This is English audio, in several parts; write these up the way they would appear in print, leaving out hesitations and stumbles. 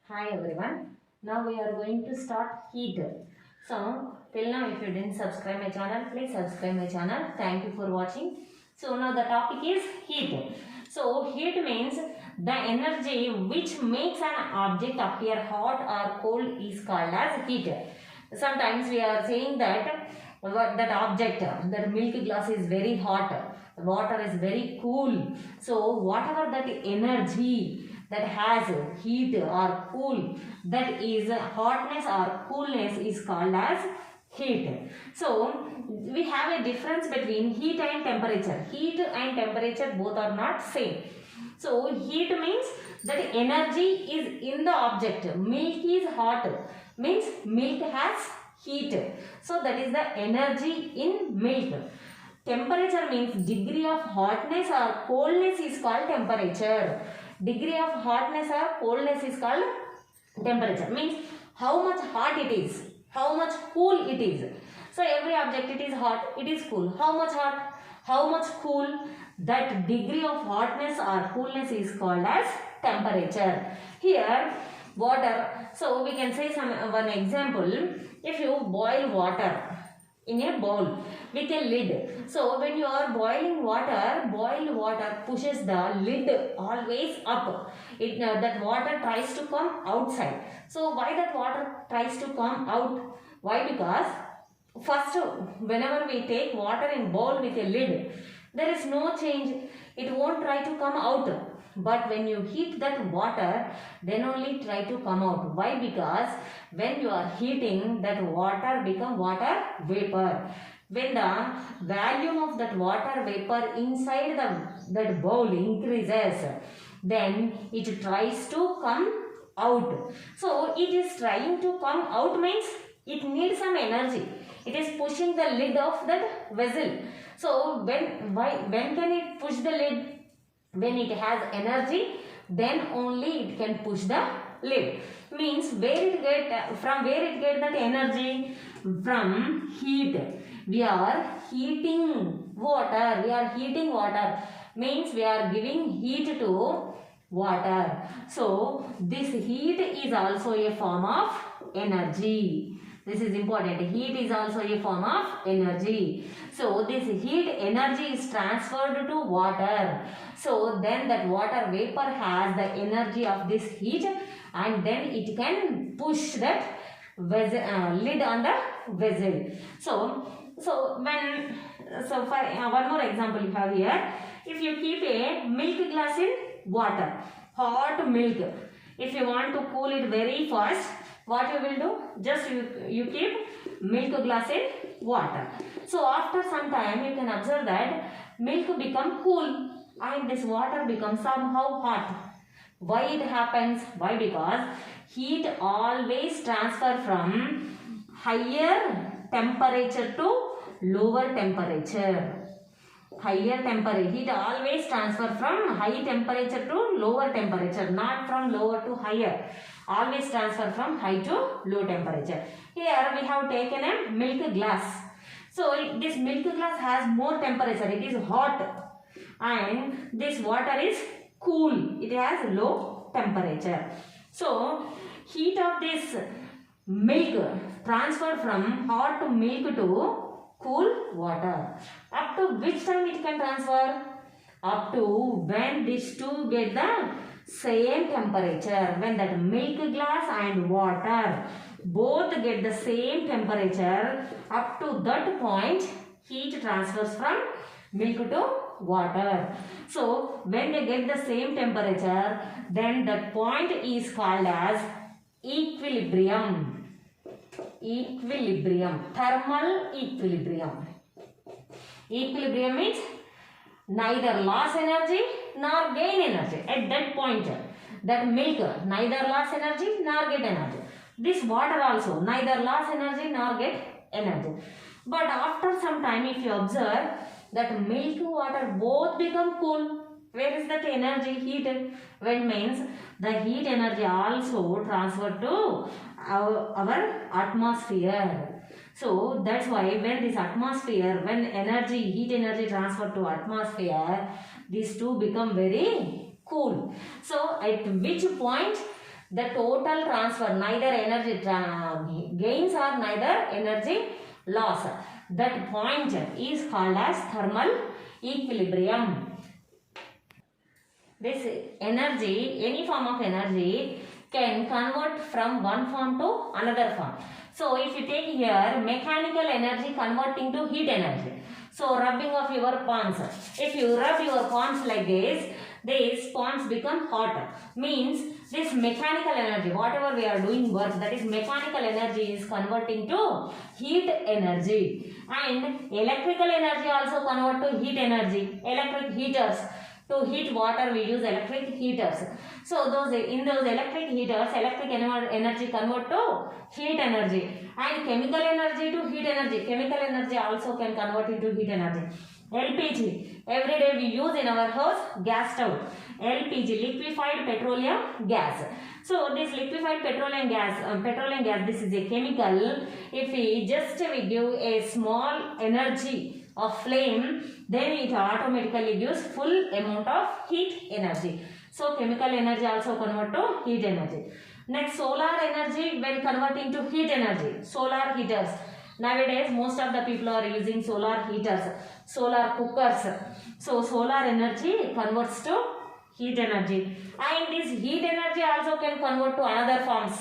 Hi everyone. Now we are going to start heat. So till now if you didn't subscribe my channel, please subscribe my channel. Thank you for watching. So now the topic is heat. So heat means the energy which makes an object appear hot or cold is called as heat. Sometimes we are saying that that object, that milk glass is very hot, water is very cool. So whatever that energy that has heat or cool, that is hotness or coolness, is called as heat. So we have a difference between heat and temperature. Heat and temperature both are not same. So heat means that energy is in the object. Milk is hot, means milk has heat. So that is the energy in milk. Temperature means degree of hotness or coldness is called temperature. Degree of hotness or coldness is called temperature. Means how much hot it is, how much cool it is. So every object, it is hot, it is cool. How much hot, how much cool, that degree of hotness or coolness is called as temperature. Here water, so we can say one example. If you boil water in a bowl with a lid, so when you are boiling water, boiled water pushes the lid always up. That water tries to come outside. So why that water tries to come out? Why? Because first, whenever we take water in bowl with a lid, there is no change. It won't try to come out. But when you heat that water, then only try to come out. Why? Because when you are heating, that water become water vapor. When the volume of that water vapor inside that bowl increases, then it tries to come out. So it is trying to come out means it needs some energy. It is pushing the lid of that vessel. So when can it push the lid? When it has energy, then only it can push the lid. Means from where it get that energy? From heat. We are heating water. We are heating water. Means we are giving heat to water. So this heat is also a form of energy. This is important. Heat is also a form of energy. So this heat energy is transferred to water. So then that water vapor has the energy of this heat, and then it can push that lid on the vessel. So for one more example you have here. If you keep a milk glass in water, hot milk, if you want to cool it very fast, what you will do? Just you keep milk glass in water. So after some time you can observe that milk become cool and this water becomes somehow hot. Why it happens? Why? Because heat always transfer from higher temperature to lower temperature. Higher temperature, heat always transfer from high temperature to lower temperature, not from lower to higher. Always transfer from high to low temperature. Here we have taken a milk glass. So this milk glass has more temperature, it is hot, and this water is cool, it has low temperature. So heat of this milk transfer from hot to milk to cool water. Up to which time it can transfer? Up to when these two get the same temperature. When that milk glass and water both get the same temperature, up to that point heat transfers from milk to water. So when they get the same temperature, then that point is called as equilibrium. Equilibrium, thermal equilibrium. Equilibrium means neither loss energy nor gain energy. At that point, that milk neither loss energy nor get energy. This water also neither loss energy nor get energy. But after some time, if you observe that milk water both become cool, where is that energy? Heat. When means the heat energy also transferred to our atmosphere. So that's why when this atmosphere, when heat energy transferred to atmosphere, these two become very cool. So at which point The total transfer, neither energy gains or neither energy loss. That point is called as thermal equilibrium. This energy, any form of energy, can convert from one form to another form. So if you take here mechanical energy converting to heat energy. So rubbing of your palms. If you rub your palms like this, these palms become hot. Means this mechanical energy, whatever we are doing work, that is mechanical energy is converting to heat energy. And electrical energy also convert to heat energy. Electric heaters. To heat water we use electric heaters. So in those electric heaters, electric energy convert to heat energy. And chemical energy to heat energy. Chemical energy also can convert into heat energy. LPG. Every day we use in our house gas stove. LPG, liquefied petroleum gas. So this liquefied petroleum gas, this is a chemical. If we give a small energy of flame, then it automatically gives full amount of heat energy. So chemical energy also convert to heat energy. Next, solar energy when converting to heat energy. Solar heaters. Nowadays most of the people are using solar heaters, solar cookers. So solar energy converts to heat energy. And this heat energy also can convert to another forms.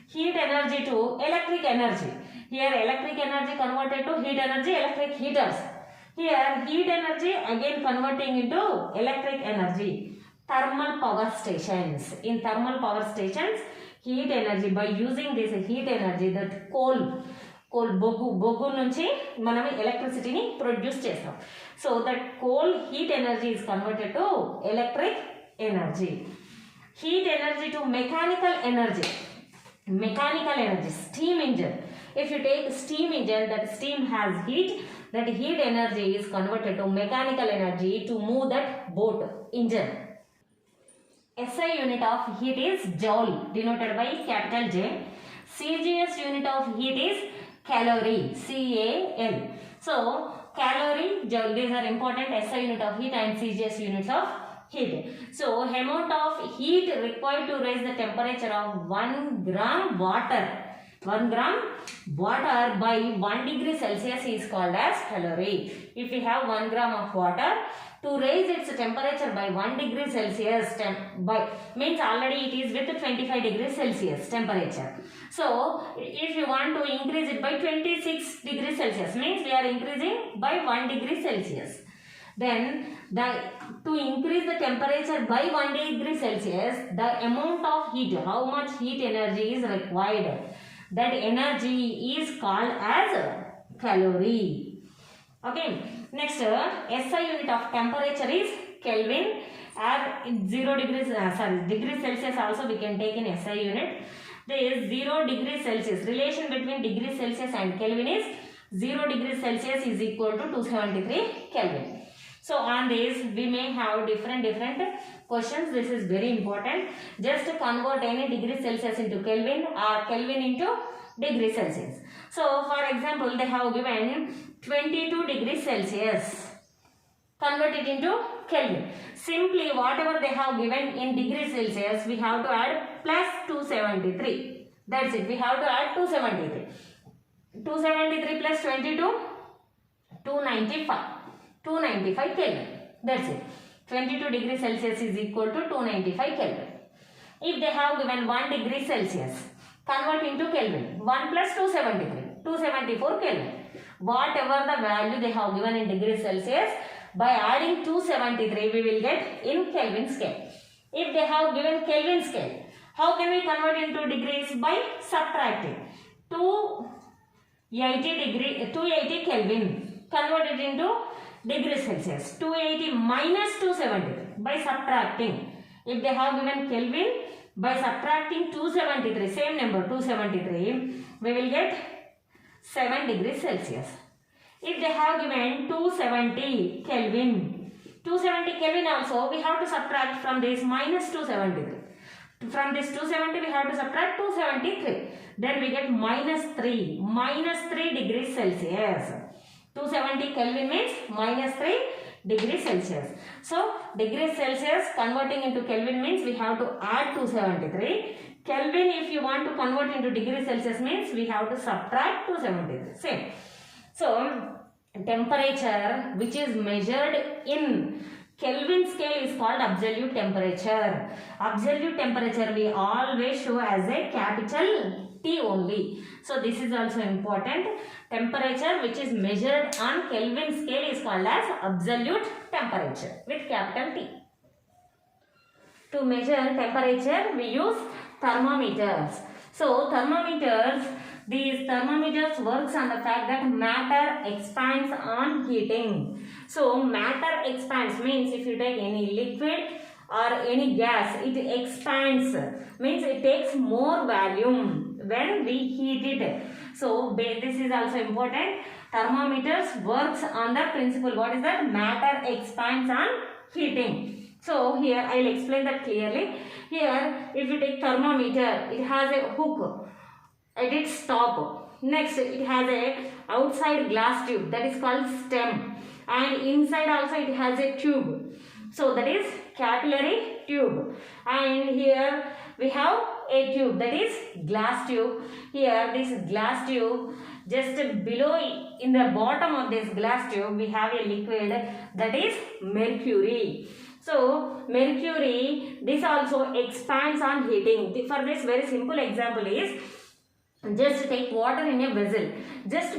Heat energy to electric energy. Here electric energy converted to heat energy, electric heaters. Here heat energy again converting into electric energy. Thermal power stations. In thermal power stations, heat energy, by using this heat energy, that coal బొగ్గు నుంచి మనం ఎలక్ట్రిసిటీని produce చేస్తాం. So that coal heat energy is converted to electric energy. Heat energy to mechanical energy. Mechanical energy, steam engine. If you take steam engine, that steam has heat, that heat energy is converted to mechanical energy to move that boat engine. SI unit of heat is joule, denoted by capital J. CGS unit of heat is calorie, CAL. So calorie, joule, these are important. SI unit of heat and CGS units of heat. So amount of heat required to raise the temperature of 1 gram water. 1 gram water by 1 degree Celsius is called as calorie. If we have 1 gram of water, to raise its temperature by 1 degree Celsius, means already it is with 25 degrees Celsius temperature. So if you want to increase it by 26 degrees Celsius, means we are increasing by 1 degree Celsius. Then to increase the temperature by 1 degree Celsius, the amount of heat, how much heat energy is required, that energy is called as calorie. Okay. Next, SI unit of temperature is Kelvin. At 0 degrees, degrees Celsius also we can take in SI unit. There is 0 degrees Celsius. Relation between degrees Celsius and Kelvin is 0 degrees Celsius is equal to 273 Kelvin. So on this we may have different questions. This is very important. Just convert any degree Celsius into Kelvin or Kelvin into degree Celsius. So for example, they have given 22 degrees Celsius. Convert it into Kelvin. Simply whatever they have given in degrees Celsius, we have to add plus 273. That's it. We have to add 273. 273 plus 22, 295. 295 Kelvin. That's it. 22 degrees Celsius is equal to 295 Kelvin. If they have given 1 degree Celsius, convert into Kelvin. 1 plus 273, 274 Kelvin. Whatever the value they have given in degrees Celsius, by adding 273 we will get in Kelvin scale. If they have given Kelvin scale, how can we convert into degrees? By subtracting 280 Kelvin. Convert it into degrees Celsius. 280 minus 273 by subtracting. If they have given Kelvin, by subtracting 273, same number 273, we will get 7 degrees Celsius. If they have given 270 Kelvin, 270 Kelvin also we have to subtract from this minus 273. From this 270 we have to subtract 273. Then we get minus 3 degrees Celsius. 270 Kelvin means minus 3 degrees Celsius. So degrees Celsius converting into Kelvin means we have to add 273. Kelvin, if you want to convert into degree Celsius, means we have to subtract 270. Same. So, temperature which is measured in Kelvin scale is called absolute temperature. Absolute temperature we always show as a capital T only. So this is also important. Temperature which is measured on Kelvin scale is called as absolute temperature with capital T. To measure temperature we use thermometers. So thermometers, these thermometers works on the fact that matter expands on heating. So matter expands means if you take any liquid or any gas, it expands, means it takes more volume when we heat it. So this is also important. Thermometers works on the principle. What is that? Matter expands on heating. So here I will explain that clearly. Here if you take thermometer, it has a hook at its top. Next it has a outside glass tube that is called stem, and inside also it has a tube. So that is capillary tube, and here we have a tube that is glass tube. Here this glass tube, just below in the bottom of this glass tube we have a liquid that is mercury. So mercury, this also expands on heating. For this very simple example is, just take water in a vessel, just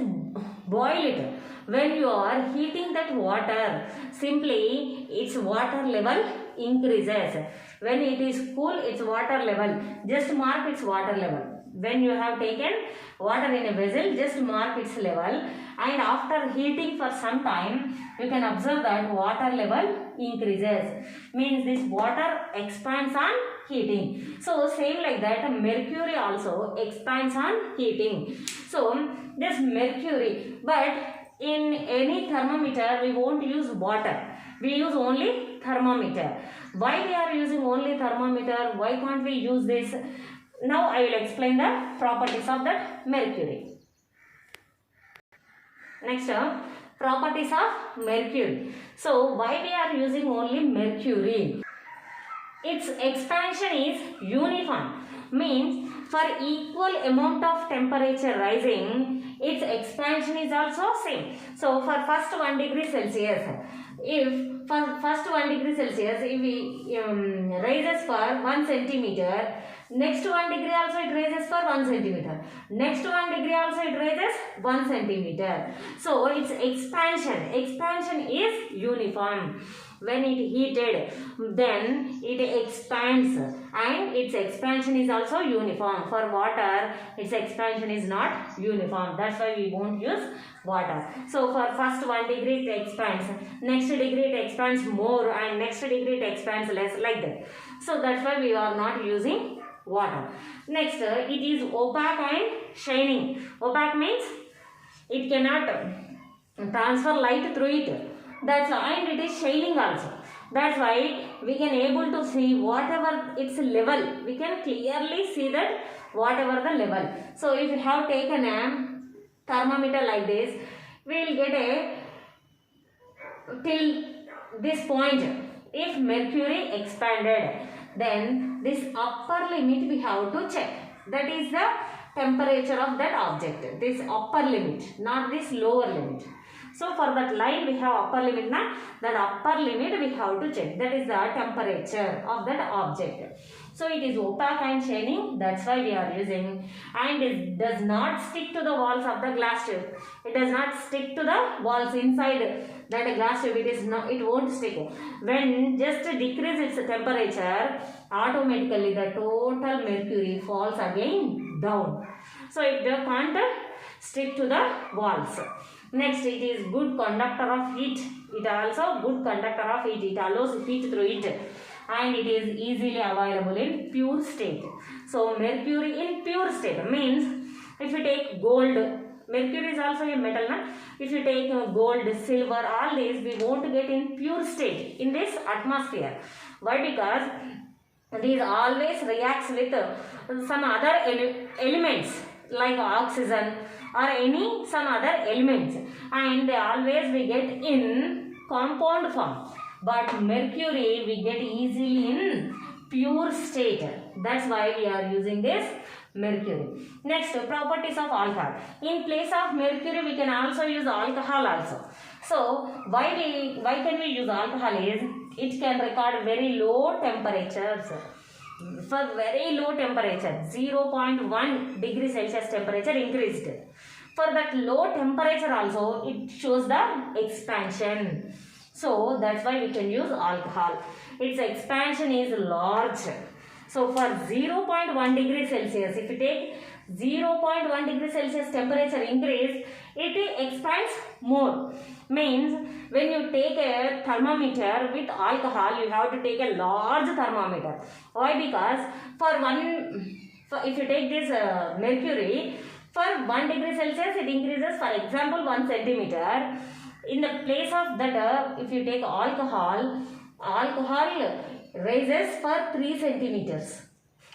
boil it. When you are heating that water, simply its water level increases. When it is cool, its water level, just mark its water level. When you have taken water in a vessel, just mark its level, and after heating for some time, you can observe that water level increases. Means this water expands on heating. So same like that, mercury also expands on heating. So this mercury, but in any thermometer we won't use water. We use only thermometer. Why we are using only thermometer? Why can't we use this? Now I will explain the properties of that mercury. Next, properties of mercury. So why we are using only mercury? Its expansion is uniform. Means for equal amount of temperature rising, its expansion is also same. So for first 1 degree Celsius, if for first 1 degree Celsius, if we raises for 1 centimeter, next 1 degree also it raises for 1 centimeter. Next 1 degree also it raises 1 centimeter. So its expansion is uniform. When it heated, then it expands, and its expansion is also uniform. For water, its expansion is not uniform. That's why we won't use water. So for first 1 degree it expands, next degree it expands more, and next degree it expands less, like that. So that's why we are not using water. Next, it is opaque and shining. Opaque means it cannot transfer light through it. That's why, and it is shining also. That's why we can able to see whatever its level. We can clearly see that whatever the level. So if you have taken a thermometer like this, we will get a till this point. If mercury expanded, then this upper limit we have to check. That is the temperature of that object. This upper limit, not this lower limit. So for that line we have upper limit, na? That upper limit we have to check. That is the temperature of that object. So it is opaque and shining. That's why we are using. And it does not stick to the walls of the glass tube. It does not stick to the walls inside that glass tube. It won't stick. When just decrease its temperature, automatically the total mercury falls again down. So it can't stick to the walls. Next, it is good conductor of heat. It also good conductor of heat. It allows heat through it, and it is easily available in pure state. So mercury in pure state means, if you take gold, mercury is also a metal, na? If you take gold, silver, all these we won't get in pure state in this atmosphere. Why? Because these always reacts with some other elements like oxygen or some other elements, and they always we get in compound form. But mercury we get easily in pure state. That's why we are using this mercury. Next, properties of alcohol. In place of mercury, we can also use alcohol also. So why can we use alcohol is it can record very low temperatures. For very low temperature, 0.1 degree Celsius temperature increased. For that low temperature also, it shows the expansion. So that's why we can use alcohol. Its expansion is large. So for 0.1 degree Celsius, if you take 0.1 degree Celsius temperature increase, it expands more. Means when you take a thermometer with alcohol, you have to take a large thermometer. Why? Because if you take this mercury, for 1 degree Celsius, it increases, for example, 1 centimeter. In the place of that, if you take alcohol rises for 3 centimeters.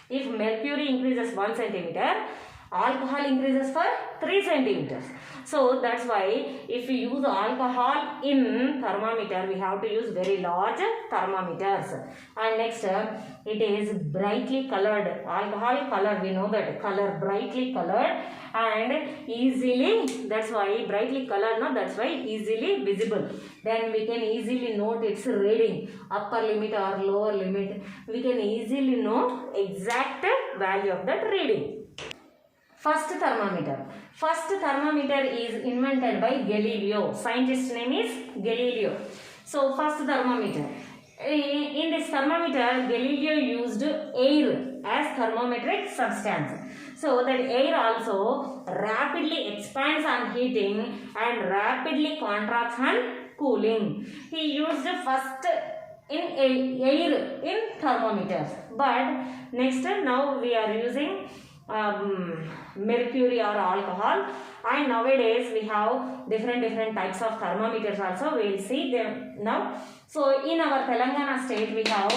If mercury increases 1 centimeter, alcohol increases for 3 centimeters. So that's why if we use alcohol in thermometer, we have to use very large thermometers. And next, it is brightly colored. Alcohol color, we know that color, brightly colored and easily, that's why brightly colored, no, that's why easily visible. Then we can easily note its reading, upper limit or lower limit. We can easily note exact value of that reading. First thermometer. First thermometer is invented by Galileo. Scientist name is Galileo. So first thermometer. In this thermometer, Galileo used air as thermometric substance. So that air also rapidly expands on heating and rapidly contracts on cooling. He used first in air in thermometers. But next now we are using mercury or alcohol, and nowadays we have different types of thermometers also. We will see them now. So in our Telangana state we have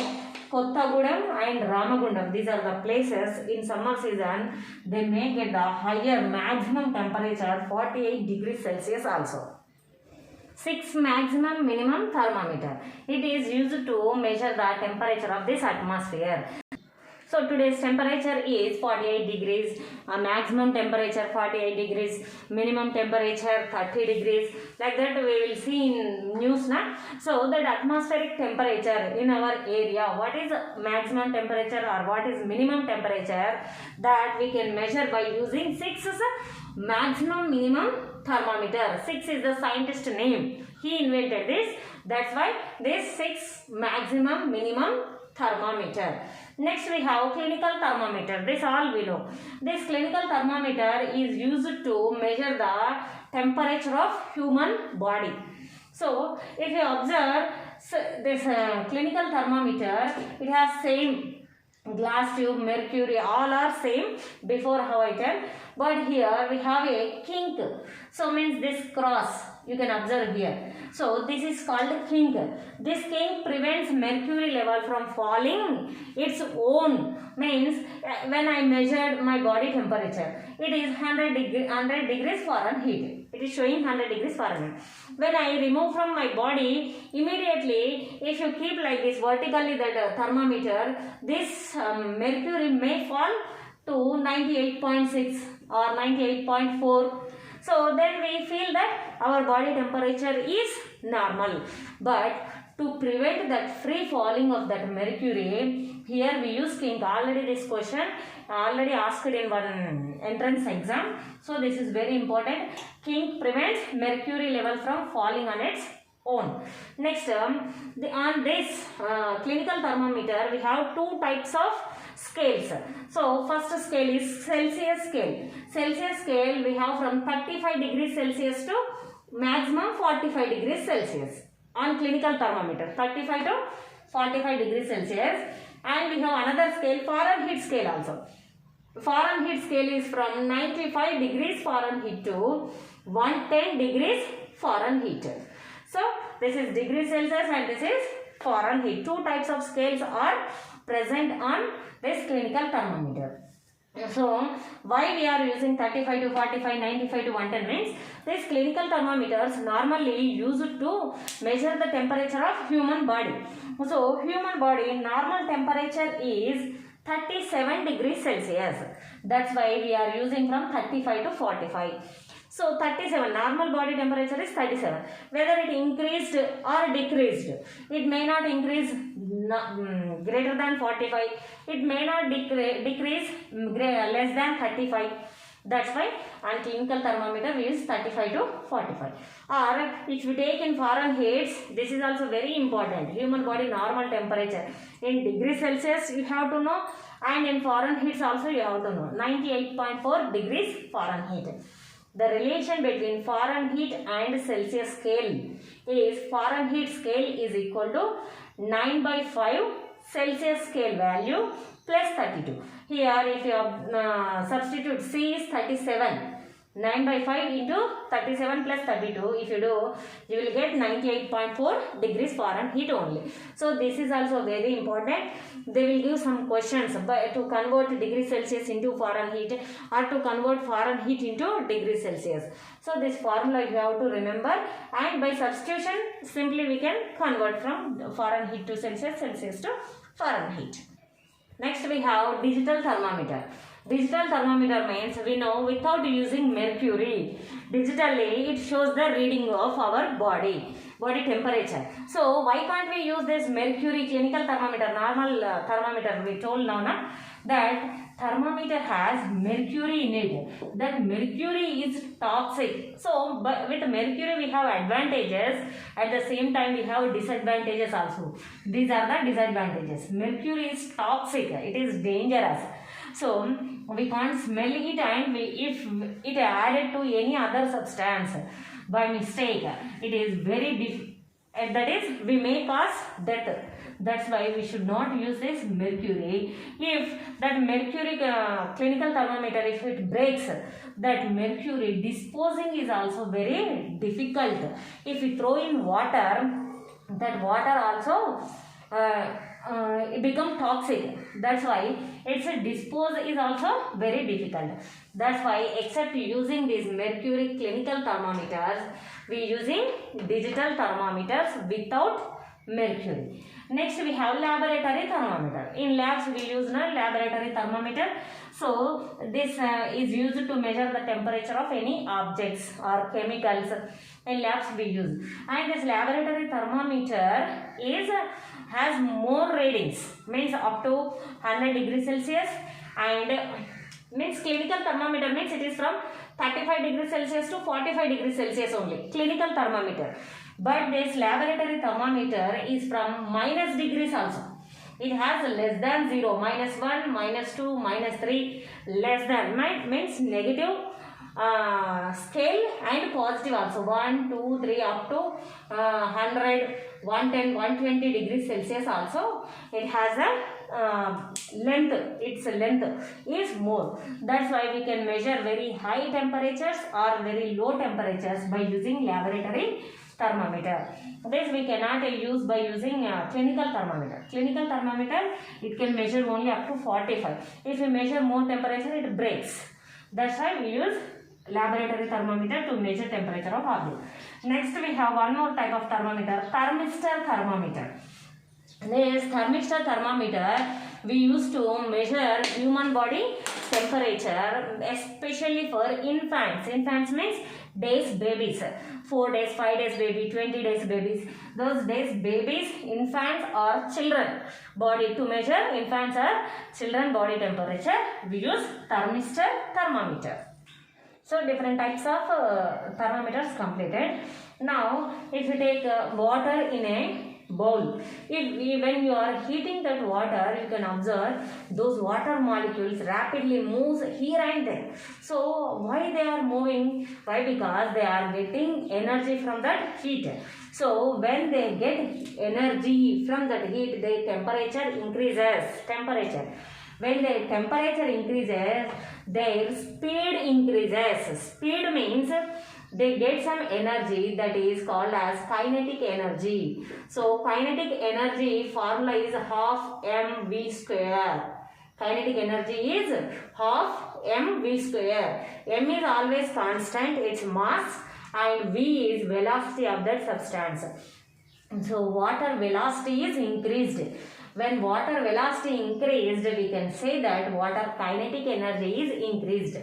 Kottagudem and Ramagundam. These are the places in summer season they may get the higher maximum temperature 48 degrees Celsius also. 6 maximum minimum thermometer. It is used to measure the temperature of this atmosphere. So today's temperature is 48 degrees, maximum temperature 48 degrees, minimum temperature 30 degrees. Like that we will see in news now. So that atmospheric temperature in our area, what is maximum temperature or what is minimum temperature, that we can measure by using 6 maximum minimum thermometer. 6 is the scientist name. He invented this. That's why this 6 maximum minimum thermometer. Next we have clinical thermometer. This all we know. This clinical thermometer is used to measure the temperature of human body. So if you observe this clinical thermometer, it has same glass tube, mercury, all are same before how I tell. But here we have a kink. So means this cross you can observe here. So this is called kink. This kink prevents mercury level from falling its own. Means when I measured my body temperature, it is 100 degrees Fahrenheit. It is showing 100 degrees Fahrenheit. When I remove from my body, immediately if you keep like this vertically that thermometer, this mercury may fall to 98.6 or 98.4. So then we feel that our body temperature is normal. But to prevent that free falling of that mercury, here we use kink. Already this question already asked in one entrance exam. So this is very important. Kink prevents mercury level from falling on its own. Next, on this clinical thermometer, we have 2 types of scales. So first scale is Celsius scale. Celsius scale we have from 35 degrees Celsius to maximum 45 degrees Celsius on clinical thermometer, 35 to 45 degrees Celsius. And we have another scale, Fahrenheit scale also. Fahrenheit scale is from 95 degrees Fahrenheit to 110 degrees Fahrenheit. So this is degree Celsius and this is Fahrenheit. 2 types of scales are present on this clinical thermometer. So why we are using 35 to 45, 95 to 110 means these clinical thermometers normally used to measure the temperature of human body. So human body normal temperature is 37 degrees Celsius. That's why we are using from 35 to 45. So 37, normal body temperature is 37. Whether it increased or decreased, it may not increase greater than 45. It may not decrease less than 35. That's why on clinical thermometer we use 35 to 45. Or if we take in Fahrenheit, this is also very important. Human body normal temperature in degrees Celsius you have to know, and in Fahrenheit also you have to know. 98.4 degrees Fahrenheit. The relation between Fahrenheit and Celsius scale is Fahrenheit scale is equal to 9/5 Celsius scale value plus 32. Here if you substitute C is 37. 9/5 into 37 plus 32, if you do, you will get 98.4 degrees Fahrenheit only. So this is also very important. They will give some questions to convert degrees Celsius into Fahrenheit or to convert Fahrenheit into degrees Celsius. So this formula you have to remember, and by substitution simply we can convert from Fahrenheit to Celsius, Celsius to Fahrenheit. Next we have digital thermometer. Digital thermometer means we know without using mercury. Digitally it shows the reading of our body temperature. So why can't we use this mercury clinical thermometer, normal thermometer? We told now that thermometer has mercury in it. That mercury is toxic. So with mercury we have advantages, at the same time we have disadvantages also. These are the disadvantages. Mercury is toxic, it is dangerous. So we can't smell it, and if it added to any other substance by mistake, it is very that is we may cause death. That's why we should not use this mercury. If that mercury clinical thermometer, if it breaks, that mercury disposing is also very difficult. If we throw in water, that water also it become toxic. That's why its dispose is also very difficult. That's why except using these mercury clinical thermometers, we using digital thermometers without mercury. Next we have laboratory thermometer. In labs we use laboratory thermometer. So this is used to measure the temperature of any objects or chemicals. In labs we use, and this laboratory thermometer has more readings, means up to 100 degrees Celsius, and means clinical thermometer means it is from 35 degrees Celsius to 45 degrees Celsius only, clinical thermometer. But this laboratory thermometer is from minus degrees also. It has less than 0, -1, -2, -3, less than, means negative scale and positive also, 1, 2, 3 up to 100, 110, 120 degrees Celsius also. It has a length, its length is more. That's why we can measure very high temperatures or very low temperatures by using laboratory thermometer. This we cannot use by using clinical thermometer. Clinical thermometer, it can measure only up to 45. If we measure more temperature, it breaks. That's why we use laboratory thermometer to measure temperature of object. Next we have one more type of thermometer, thermistor thermometer. This thermistor thermometer we use to measure human body temperature, especially for infants. Infants means days babies, 4 days, 5 days baby, 20 days babies. Those days babies, infants or children body, to measure infants or children body temperature, we use thermistor thermometer. So different types of thermometers completed. Now if you take water in a bowl, when you are heating that water, you can observe those water molecules rapidly moves here and there. So why they are moving? Why? Because they are getting energy from that heat. So when they get energy from that heat, their temperature increases. When their temperature increases, their speed increases. Speed means they get some energy that is called as kinetic energy. So kinetic energy formula is half mv square. Kinetic energy is half mv square. M is always constant, its mass, and v is velocity of that substance. So water velocity is increased. when water velocity increased, we can say that water kinetic energy is increased.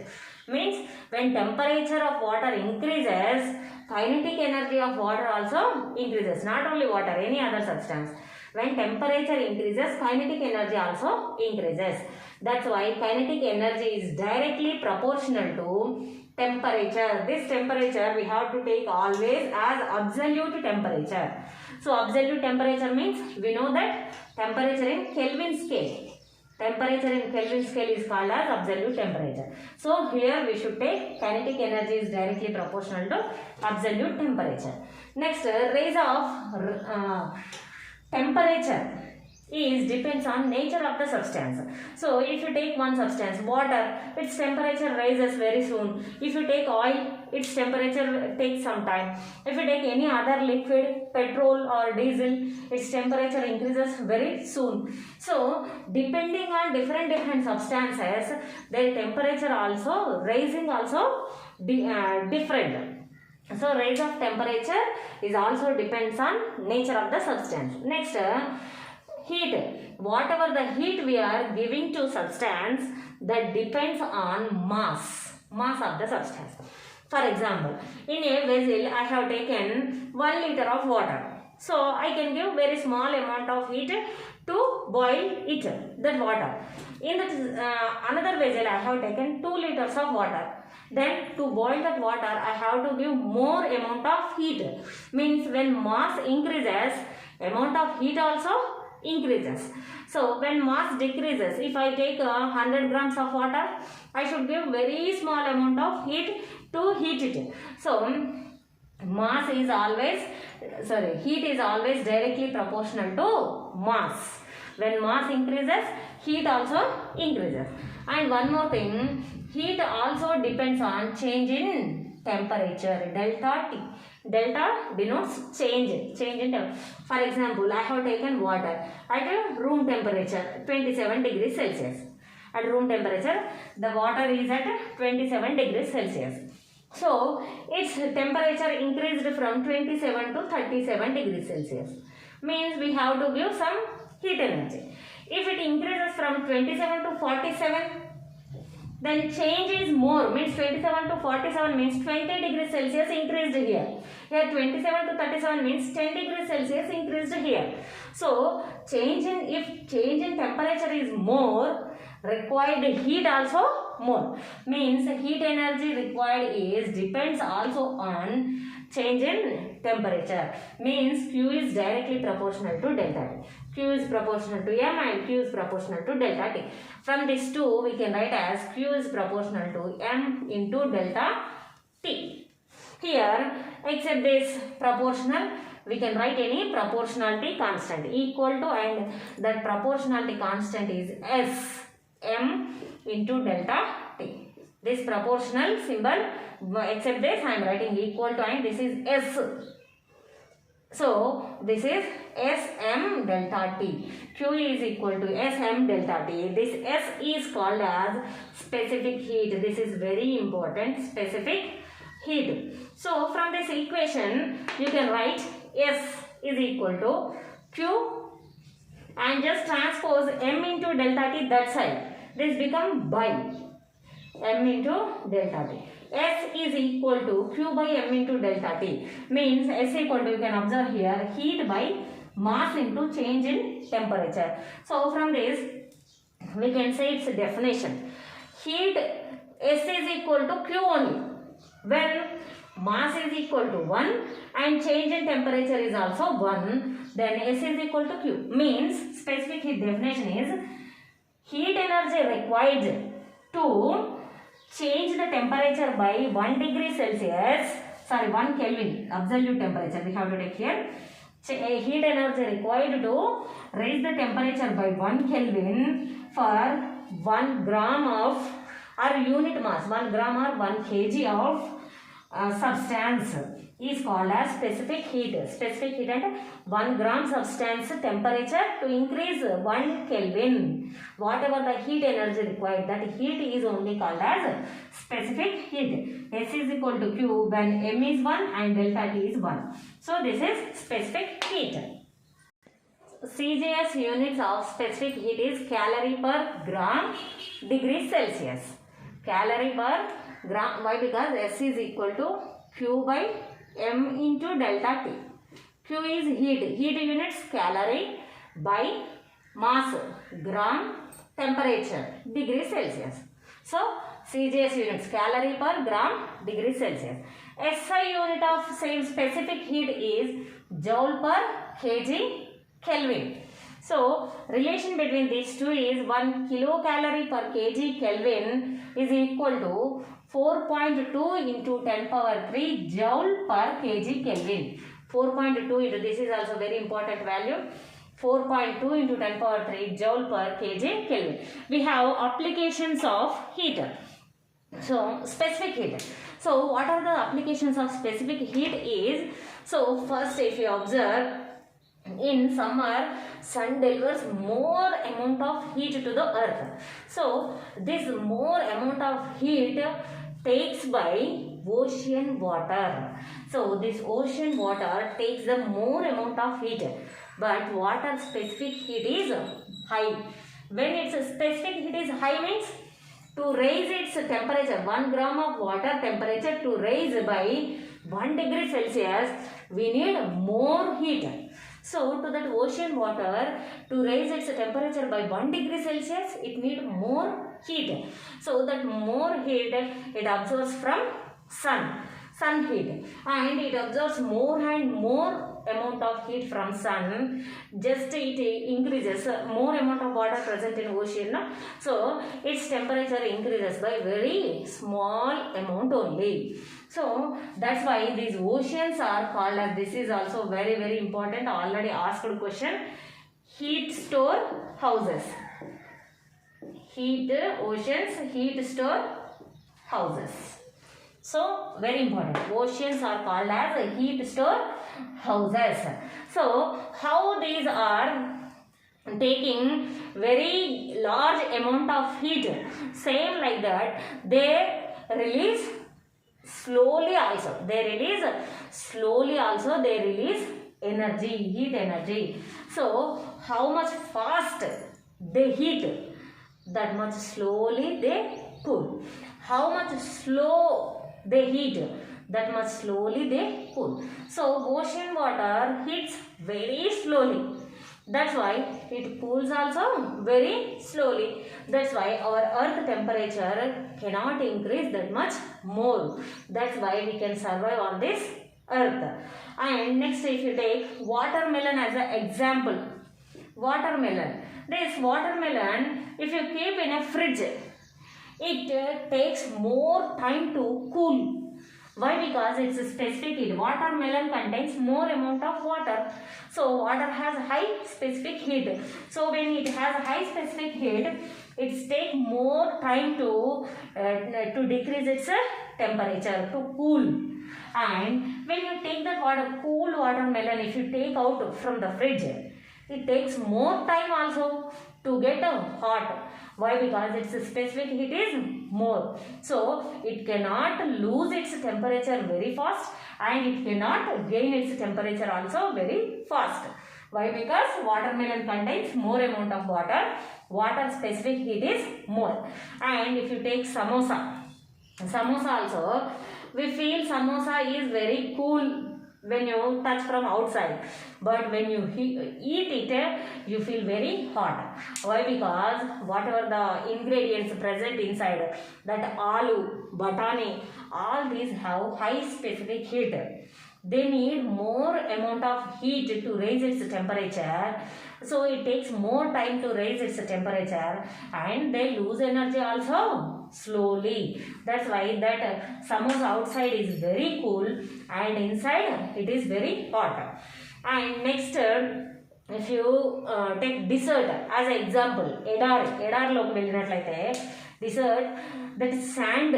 Means when temperature of water increases, kinetic energy of water also increases. Not only water, any other substance. When temperature increases, kinetic energy also increases. That's why kinetic energy is directly proportional to temperature. This temperature we have to take always as absolute temperature. So absolute temperature means we know that temperature in Kelvin scale. Temperature in Kelvin scale is called as absolute temperature. So here we should take kinetic energy is directly proportional to absolute temperature. Next, rise of temperature is depends on nature of the substance. So if you take one substance, water, its temperature rises very soon. If you take oil, its temperature takes some time. If you take any other liquid, petrol or diesel, its temperature increases very soon. So depending on different substances, their temperature also rising also different. So rise of temperature is also depends on nature of the substance. Next, heat. Whatever the heat we are giving to substance, that depends on mass of the substance. For example, in a vessel I have taken 1 liter of water. So I can give very small amount of heat to boil it, that water. In that another vessel I have taken 2 liters of water. Then to boil that water I have to give more amount of heat. Means when mass increases, amount of heat also increases. So when mass decreases, if I take 100 grams of water, I should give very small amount of heat to heat it. So mass is always, heat is always directly proportional to mass. When mass increases, heat also increases. And one more thing, heat also depends on change in temperature, delta T. Delta denotes change in temperature. For example, I have taken water at room temperature 27 degrees Celsius. At room temperature, the water is at 27 degrees Celsius. So its temperature increased from 27 to 37 degrees Celsius. Means we have to give some heat energy. If it increases from 27 to 47, then change is more. Means 27 to 47 means 20 degrees Celsius increased here. Here 27 to 37 means 10 degrees Celsius increased here. So if change in temperature is more, required heat also more. Means heat energy required is depends also on change in temperature. Means Q is directly proportional to delta T. Q is proportional to M and Q is proportional to delta T. From this 2 we can write as Q is proportional to M into delta T. Here, except this proportional, we can write any proportionality constant equal to, and that proportionality constant is S M into delta T. This proportional symbol, except this I am writing equal to, and this is S. So this is Sm delta T. Q is equal to Sm delta T. This S is called as specific heat. This is very important, specific heat. So from this equation you can write S is equal to Q and just transpose M into delta T that side. This become by M into delta T. S is equal to Q by M into delta T. Means S equal to, you can observe here, heat by mass into change in temperature. So from this we can say its definition. Heat S is equal to Q only when mass is equal to 1 and change in temperature is also 1, then S is equal to Q. Means specific heat definition is heat energy required to change the temperature by 1 degree Celsius, 1 Kelvin, absolute temperature we have to take here. Heat energy required to raise the temperature by 1 Kelvin for 1 gram of, or unit mass, 1 gram or 1 kg of substance is called as specific heat. Specific heat at 1 gram substance temperature to increase 1 Kelvin. Whatever the heat energy required, that heat is only called as specific heat. S is equal to Q when M is 1 and delta T is 1. So this is specific heat. CJS units of specific heat is calorie per gram degree Celsius. Calorie per gram. Why? Because S is equal to Q by M into delta T. Q is heat. Heat units calorie by mass gram temperature degree Celsius. So CJS units calorie per gram degree Celsius. SI unit of same specific heat is joule per kg Kelvin. So relation between these two is 1 kilocalorie per kg Kelvin is equal to 4.2 into 10 power 3 joule per kg Kelvin. 4.2 into this is also very important value. 4.2 into 10 power 3 joule per kg Kelvin. We have applications of heat. So specific heat. So what are the applications of specific heat is, so first if you observe, in summer sun delivers more amount of heat to the earth. So this more amount of heat takes by ocean water. So this ocean water takes the more amount of heat, but water specific heat is high. When its specific heat is high means, to raise its temperature, 1 gram of water temperature to raise by 1 degree Celsius, we need more heat. So to that ocean water, to raise its temperature by 1 degree Celsius, it needs more heat. So that more heat it absorbs from sun heat, and it absorbs more and more amount of heat from sun. Just it increases, more amount of water present in ocean, so its temperature increases by very small amount only. So that's why these oceans are called as, this is also very important, already asked question, heat store houses. Oceans heat store houses. So very important, oceans are called as heat store houses. So how these are taking very large amount of heat, same like that they release slowly also, they release energy, heat energy. So how much fast they heat, that much slowly they cool. How much slow they heat, that much slowly they cool. So ocean water heats very slowly, that's why it cools also very slowly. That's why our earth temperature cannot increase that much more. That's why we can survive on this earth. And next, if you take watermelon as an example, watermelon. This watermelon, if you keep in a fridge, it takes more time to cool. Why? Because it's a specific heat. Watermelon contains more amount of water. So water has high specific heat. So when it has high specific heat, it takes more time to decrease its temperature, to cool. And when you take that cool watermelon, if you take out from the fridge, it takes more time also to get hot. Why? Because its specific heat is more. So it cannot lose its temperature very fast, and it cannot gain its temperature also very fast. Why? Because watermelon contains more amount of water. Water specific heat is more. And if you take samosa also, we feel samosa is very cool when you touch from outside, but when you eat it, you feel very hot. Why? Because whatever the ingredients present inside, that aloo, batani, all these have high specific heat. They need more amount of heat to raise its temperature. So it takes more time to raise its temperature, and they lose energy also slowly. That's why that samosa outside is very cool and inside it is very hot. And next, if you take dessert as an example, edar loki vellinatlaite dessert, that sand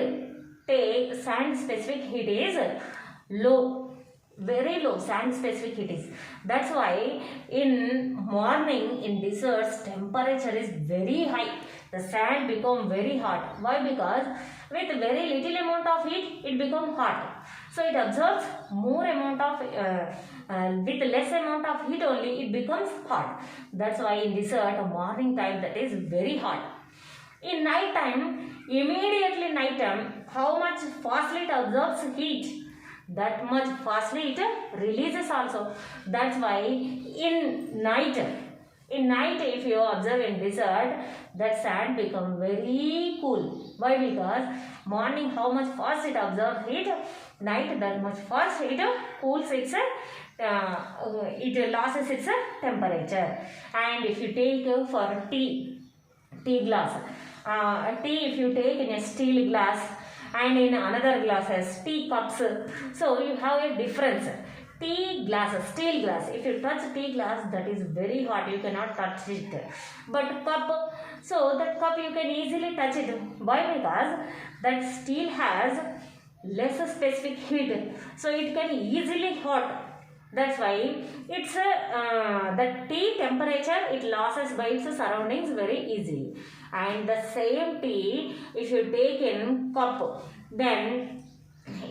specific heat is low, very low. Sand specific heat is, that's why in morning in desserts temperature is very high. The sand become very hot. Why? Because with very little amount of heat, it become hot. So it absorbs more amount of, with less amount of heat only, it becomes hot. That's why in desert, morning time that is very hot. In night time, immediately night time, how much fastly it absorbs heat, that much fastly it releases also. That's why in night if you observe in desert, that sand become very cool. Why? Because morning how much fast it absorbs heat, night that much fast it cools its, it loses its temperature. And if you take for tea glass, tea if you take in a steel glass and in another glasses, tea cups, so you have a difference. Tea glasses, steel glass, if you touch tea glass, that is very hot, you cannot touch it. But cup, so that cup you can easily touch it. Why? Because that steel has less specific heat, so it can easily hot. That's why it's the tea temperature, it loses by its surroundings very easily. And the same tea, if you take in cup, then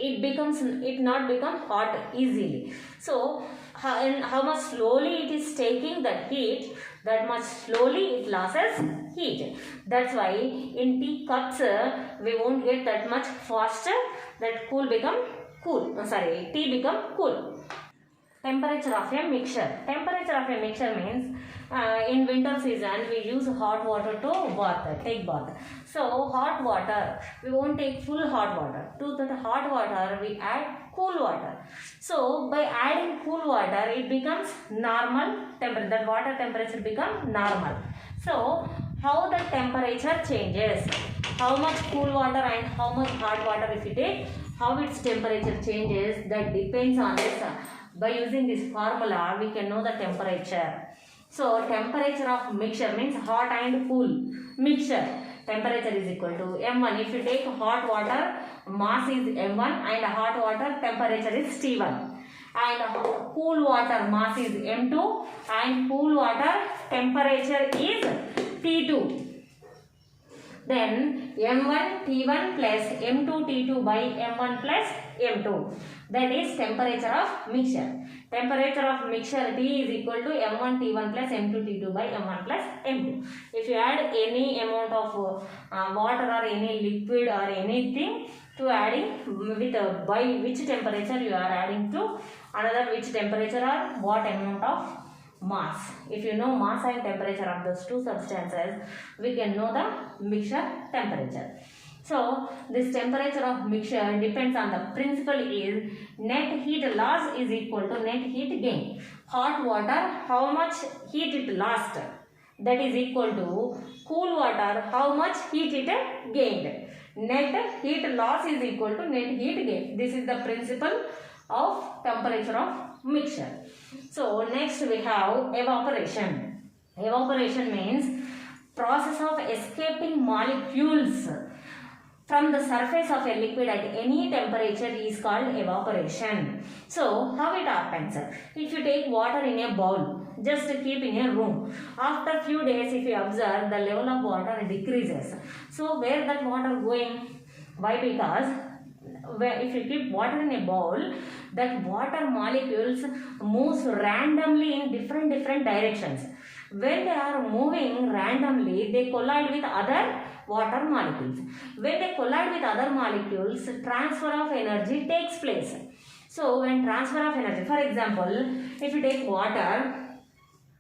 it not become hot easily. So how much slowly it is taking that heat, that much slowly it loses heat. That's why in tea cups we won't get that much faster, that tea become cool. Temperature of a mixture. Temperature of a mixture means in winter season we use hot water to take bath. So hot water, we won't take full hot water. To that hot water we add cool water. So by adding cool water it becomes normal temperature. That water temperature becomes normal. So how the temperature changes, how much cool water and how much hot water if you take, how its temperature changes, that depends on this. By using this formula, we can know the temperature. So, temperature of mixture means hot and cool mixture. Temperature is equal to M1. If you take hot water, mass is M1 and hot water temperature is T1. And cool water mass is M2 and cool water temperature is T2. Then M1 T1 plus M2 T2 by M1 plus M2. That is temperature of mixture. Temperature of mixture T is equal to M1 T1 plus M2 T2 by M1 plus M2. If you add any amount of water or any liquid or anything to adding with by which temperature you are adding to another which temperature or what amount of mass. If you know mass and temperature of those two substances, we can know the mixture temperature. So, this temperature of mixture depends on the principle is net heat loss is equal to net heat gain. Hot water, how much heat it lost, that is equal to cool water, how much heat it gained. Net heat loss is equal to net heat gain. This is the principle of temperature of mixture. So, next we have evaporation. Evaporation means process of escaping molecules from the surface of a liquid at any temperature is called evaporation. So, how it happens? If you take water in a bowl, just keep in a room. After few days, if you observe, the level of water decreases. So, where that water going? Why? Because if you keep water in a bowl, that water molecules moves randomly in different directions. When they are moving randomly, they collide with other water molecules. When they collide with other molecules, transfer of energy takes place. So, when transfer of energy, for example, if you take water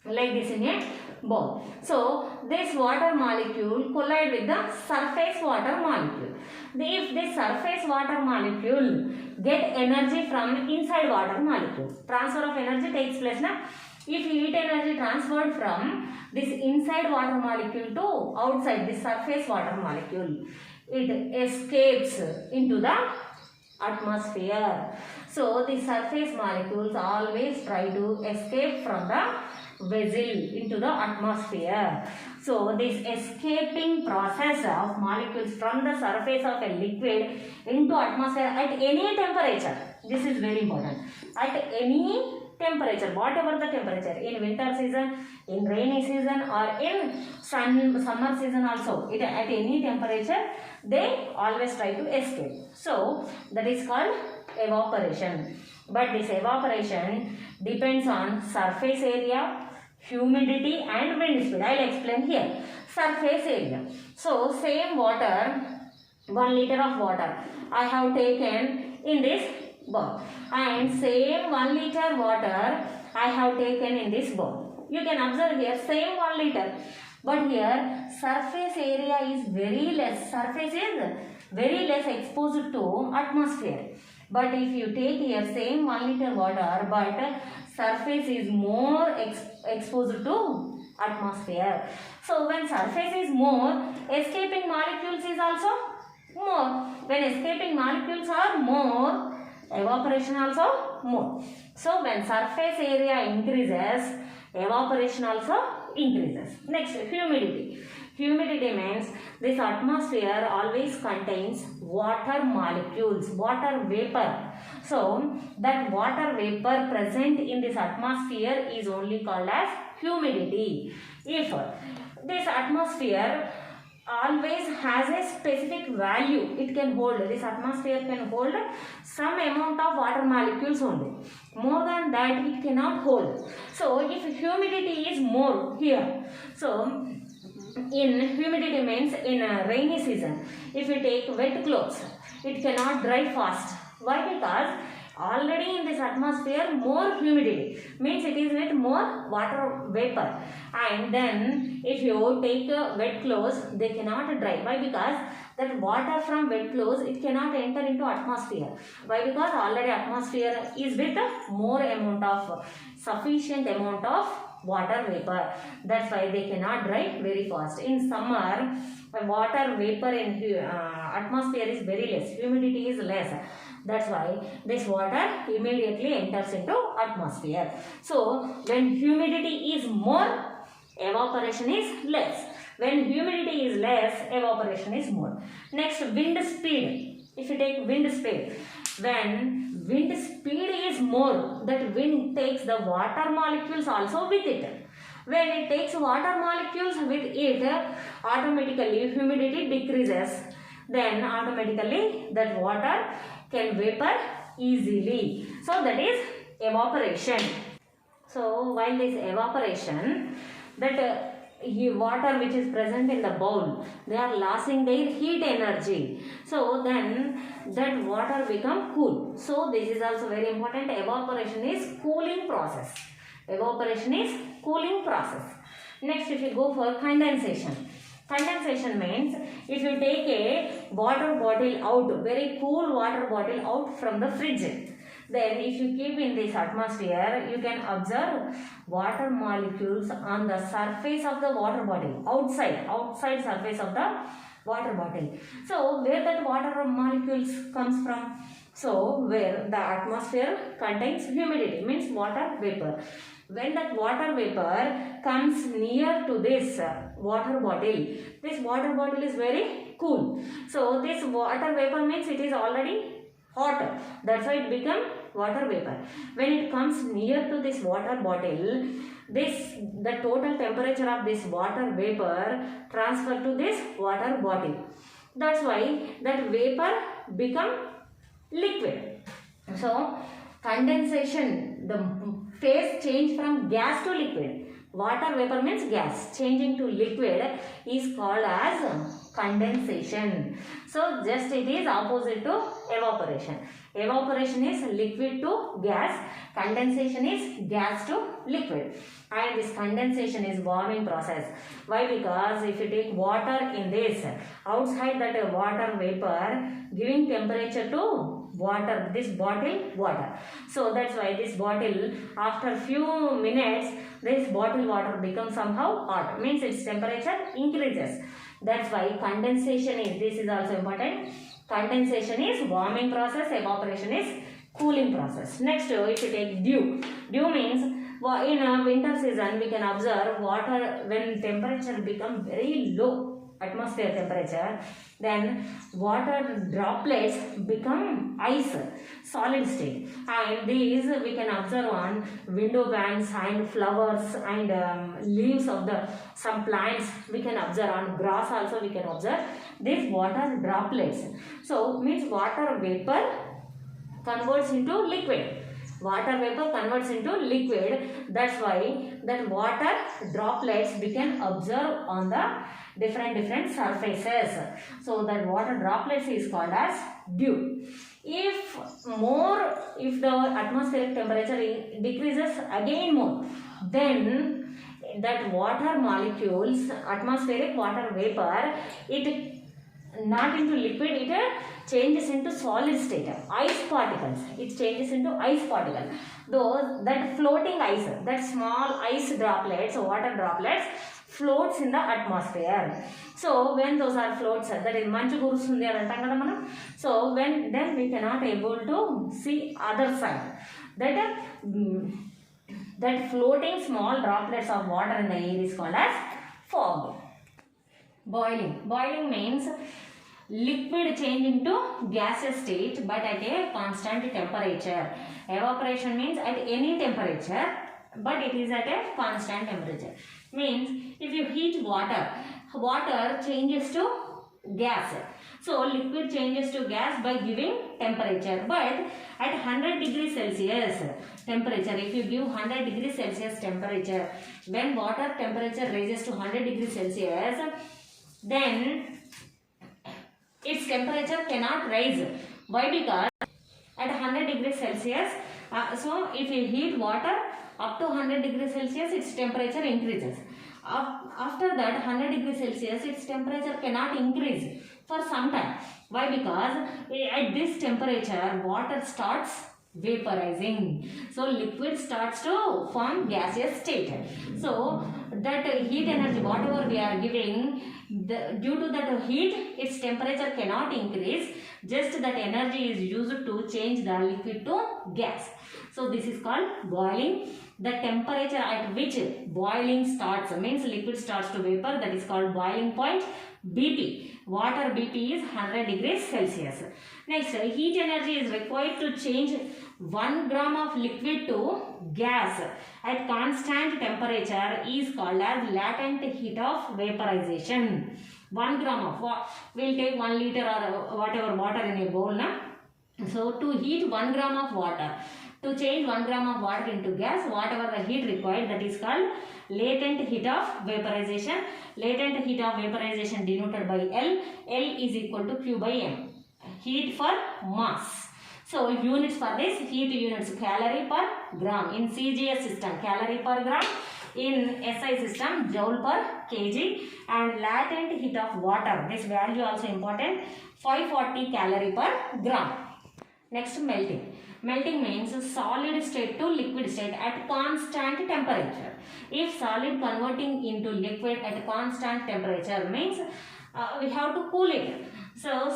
like this in a bowl. So, this water molecule collide with the surface water molecule. If this surface water molecule get energy from inside water molecule, transfer of energy takes place now. If heat energy transferred from this inside water molecule to outside this surface water molecule, it escapes into the atmosphere. So, the surface molecules always try to escape from the vessel into the atmosphere. So, this escaping process of molecules from the surface of a liquid into atmosphere at any temperature, this is very important, at any temperature, whatever the temperature, in winter season, in rainy season, or in summer season also, at any temperature, they always try to escape. So that is called evaporation. But this evaporation depends on surface area, humidity and wind speed. I will explain here. Surface area. So same water, 1 liter of water I have taken in this bowl, and same 1 liter water I have taken in this bowl. You can observe here same 1 liter, but here surface area is very less. Surface is very less exposed to atmosphere. But if you take here same 1 liter water, but surface is more exposed to atmosphere. So when surface is more, escaping molecules is also more. When escaping molecules are more, evaporation also more. So when surface area increases, evaporation also increases. Next, humidity. Humidity means this atmosphere always contains water molecules, water vapor. So that water vapor present in this atmosphere is only called as humidity. If this atmosphere always has a specific value, it can hold, this atmosphere can hold some amount of water molecules only. More than that it cannot hold. So if humidity is more here, so in humidity means in a rainy season, if you take wet clothes, it cannot dry fast. Why? Because already in this atmosphere more humidity, means it is with more water vapor, and then if you take wet clothes, they cannot dry. Why? Because that water from wet clothes, it cannot enter into atmosphere. Why? Because already atmosphere is with more amount of, sufficient amount of water vapor. That's why they cannot dry very fast. In summer, water vapor in atmosphere is very less, humidity is less. That's why this water immediately enters into atmosphere. So when humidity is more, evaporation is less. When humidity is less, evaporation is more. Next, wind speed. If you take wind speed, when wind speed is more, that wind takes the water molecules also with it. When it takes water molecules with it, automatically humidity decreases. Then automatically that water can vapor easily. So that is evaporation. So while this evaporation, that water which is present in the bowl, they are losing their heat energy. So then that water become cool. So this is also very important. Evaporation is cooling process. Evaporation is cooling process. Next, if you go for condensation. Condensation means if you take a water bottle out, very cool water bottle out from the fridge, then if you keep in this atmosphere, you can observe water molecules on the surface of the water bottle, outside surface of the water bottle. So where that water molecules comes from? So where the atmosphere contains humidity, means water vapor. When that water vapor comes near to this water bottle is very cool. So this water vapor means it is already hot. That's why it becomes water vapor. When it comes near to this water bottle, the total temperature of this water vapor transfer to this water bottle. That's why that vapor become liquid. So condensation, the phase change from gas to liquid. Water vapor means gas. Changing to liquid is called as condensation. So just it is opposite to evaporation. Evaporation is liquid to gas. Condensation is gas to liquid. And this condensation is warming process. Why? Because if you take water in this, outside that water vapor giving temperature to water, this bottle water. So that's why this bottle, after few minutes, this bottle water becomes somehow hot, means its temperature increases. That's why condensation is, this is also important. Condensation is warming process, evaporation is cooling process. Next, if you take dew. Dew means in a winter season we can observe water when temperature become very low. atmosphere temperature, then water droplets become ice, solid state, and these we can observe on window banks and flowers and leaves of the some plants. We can observe on grass also. We can observe these water droplets. So means water vapor converts into liquid. Water vapor converts into liquid. That's why that water droplets we can observe on the different surfaces. So that water droplets is called as dew. If the atmospheric temperature decreases again more, then that water molecules, atmospheric water vapor, it not into liquid, it changes into solid state, ice particles. It changes into ice particles. Though that floating ice, that small ice droplets, water droplets, floats in the atmosphere. So when those are floats, that is manchu kurustundi antam kada manam. So when then we cannot able to see other side. That floating small droplets of water in the air is called as fog. Boiling. Boiling means liquid change into gaseous state but at a constant temperature. Evaporation means at any temperature but it is at a constant temperature. Means if you heat water, water changes to gas. So liquid changes to gas by giving temperature. But at 100 degrees Celsius temperature, if you give 100 degrees Celsius temperature, when water temperature rises to 100 degrees Celsius, then its temperature cannot rise. Why? Because at 100 degrees Celsius, so if you heat water up to 100 degrees Celsius, its temperature increases. After that 100 degrees Celsius, its temperature cannot increase for some time. Why? Because at this temperature, water starts vaporizing. So liquid starts to form gaseous state. So that heat energy, whatever we are giving, due to that heat, its temperature cannot increase. Just that energy is used to change the liquid to gas. So this is called boiling. The temperature at which boiling starts means liquid starts to vapor, that is called boiling point. BP. Water BP is 100 degrees Celsius. Next, heat energy is required to change 1 gram of liquid to gas at constant temperature is called as latent heat of vaporization. 1 gram of, we'll take 1 liter or whatever water in a bowl. So to heat 1 gram of water, to change 1 gram of water into gas, whatever the heat required, that is called latent heat of vaporization. Latent heat of vaporization denoted by L. L is equal to Q by M. Heat for mass. So units for this, heat units calorie per gram. In CGS system, calorie per gram. In SI system, joule per kg. And latent heat of water, this value also important, 540 calorie per gram. Next, melting. Melting means solid state to liquid state at constant temperature. If solid converting into liquid at constant temperature means we have to cool it. So,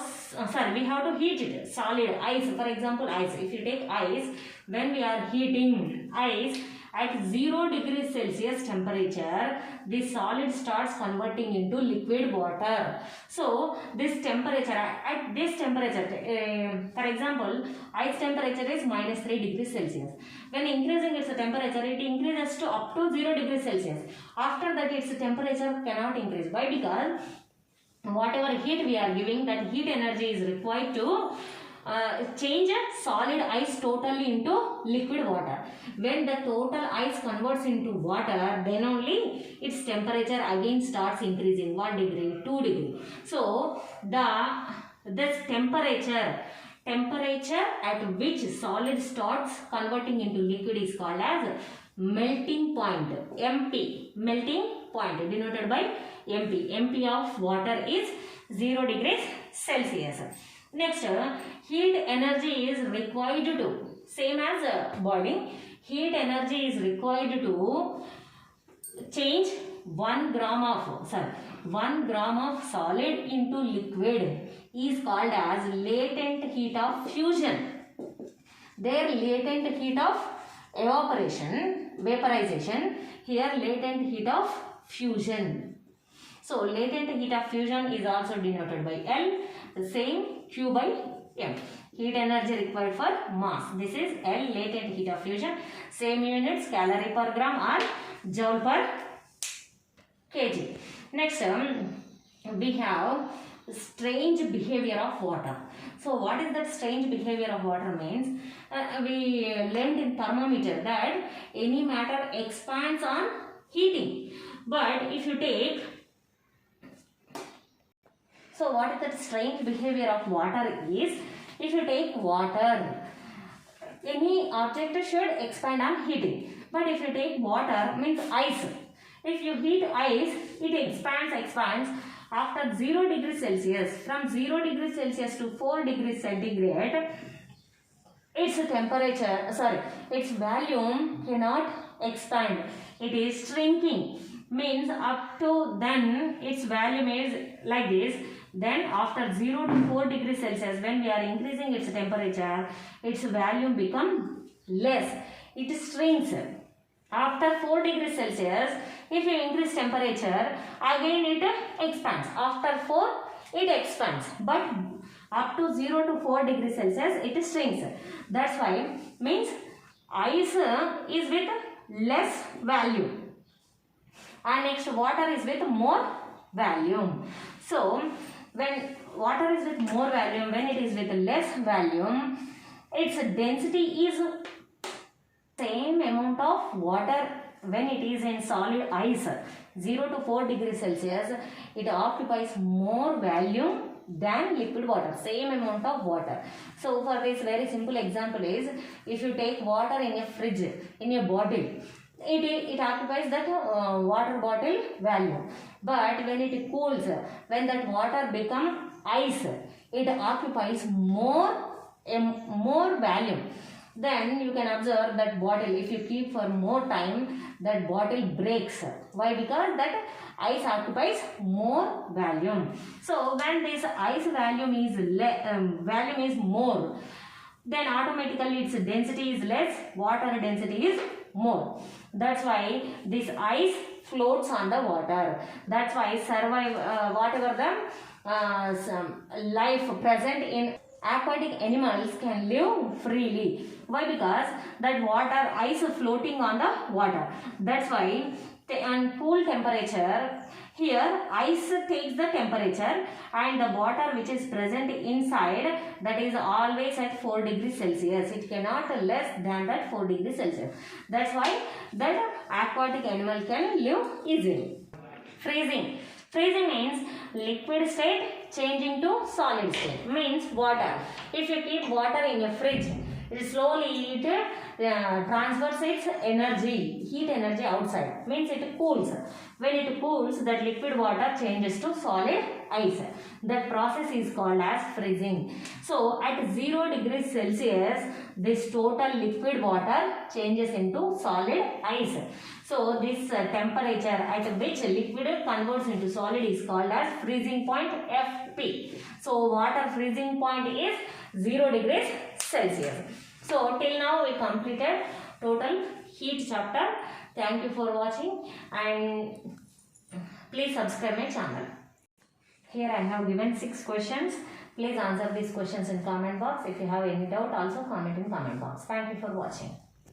we have to heat it. Solid ice, for example, ice. If you take ice, when we are heating ice at 0 degrees Celsius temperature, the solid starts converting into liquid water. So, this temperature, at this temperature, for example, ice temperature is minus 3 degrees Celsius. When increasing its temperature, it increases to up to 0 degrees Celsius. After that, its temperature cannot increase. Why? Because whatever heat we are giving, that heat energy is required to change solid ice totally into liquid water. When the total ice converts into water, then only its temperature again starts increasing. 1 degree, 2 degree. So this temperature at which solid starts converting into liquid is called as melting point. MP, melting point, denoted by MP. MP of water is 0 degrees Celsius. Next, heat energy is required to, same as boiling, heat energy is required to change 1 gram of solid into liquid is called as latent heat of fusion. There latent heat of vaporization, here latent heat of fusion. So latent heat of fusion is also denoted by L. The same Q by M. Heat energy required for mass. This is L, latent heat of fusion. Same units, calorie per gram or joule per kg. Next, we have strange behavior of water. So what is that strange behavior of water means? We learned in thermometer that any matter expands on heating. But if you take, so what is that strange behavior of water is, if you take water, any object should expand on heating. But if you take water, means ice. If you heat ice, it expands after 0 degrees Celsius. From 0 degrees Celsius to 4 degrees centigrade, its temperature, its volume cannot expand. It is shrinking. Means up to then its volume is like this. Then after 0 to 4 degrees Celsius, when we are increasing its temperature, its volume become less. It shrinks. After 4 degrees Celsius, if you increase temperature, again it expands. After 4, it expands. But up to 0 to 4 degrees Celsius, it shrinks. That's why, means ice is with less volume. And next, water is with more volume. So, when water is with more volume, when it is with less volume, its density is same amount of water when it is in solid ice. 0 to 4 degrees Celsius, it occupies more volume than liquid water, same amount of water. So for this very simple example is, if you take water in a fridge, in a bottle, it occupies that water bottle volume. But when it cools, when that water become ice, it occupies more volume. Then you can observe that bottle, if you keep for more time, that bottle breaks. Why? Because that ice occupies more volume. So when this ice volume is more, then automatically its density is less, water density is more. That's why this ice floats on the water. That's why whatever the life present in aquatic animals can live freely. Why? Because that water, ice floating on the water. That's why, and cool temperature, here ice takes the temperature and the water which is present inside, that is always at 4 degrees Celsius. It cannot less than that 4 degrees Celsius. That's why that aquatic animal can live easily. Freezing. Freezing means liquid state changing to solid state. Means water. If you keep water in a fridge, it slowly transfers its energy, heat energy outside. Means it cools. When it cools, that liquid water changes to solid ice. That process is called as freezing. So at 0 degrees Celsius, this total liquid water changes into solid ice. So this temperature at which liquid converts into solid is called as freezing point, FP. So water freezing point is 0 degrees Celsius. So till now we completed total heat chapter. Thank you for watching and please subscribe my channel. Here I have given 6 questions. Please answer these questions in comment box. If you have any doubt, also comment in comment box. Thank you for watching.